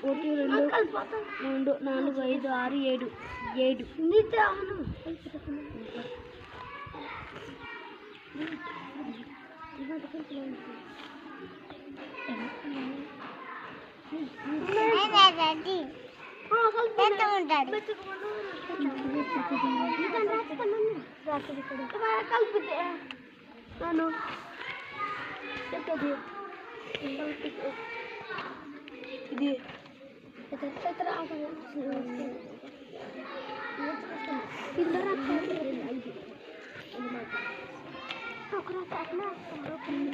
ఒకటి రెండు నాలుగు ఐదు ఆరు ఏడు ఏడు ఇది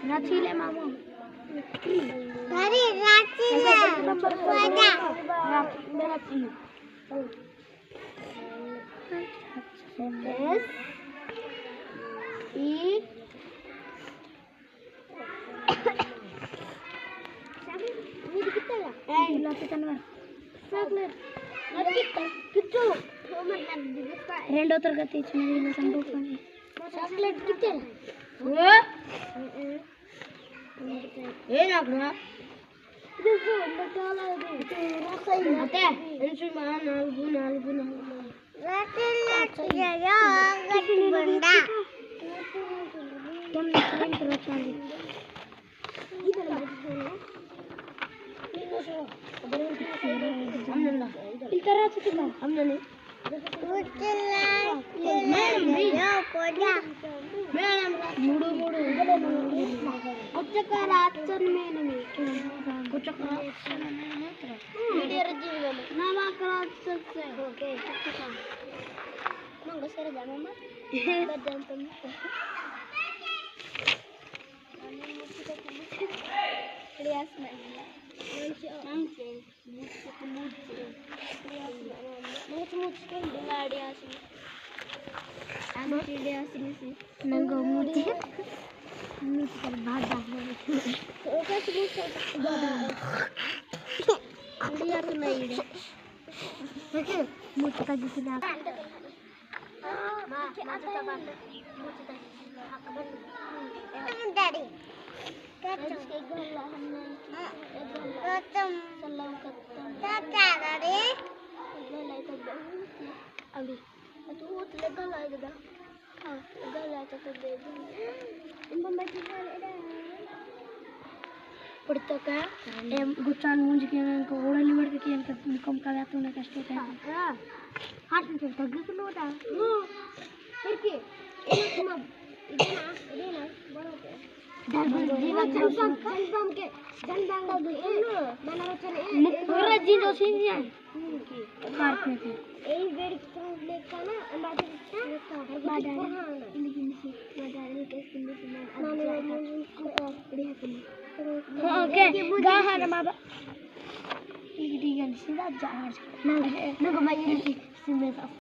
రాచిలే మామూ రెండో తరగతి गुच्चान मुंज के ओड़ा लिवर के कम का तो ना कष्ट होता है हाथ में तगड़ तो होता फिर के इतना इतना बड़ा जीवन जन के बना चले पूरा जीरो सीन कार पे ए वेड़ लेका ना बादल ओके गा है माबा ठीक है सीधा जा ना ना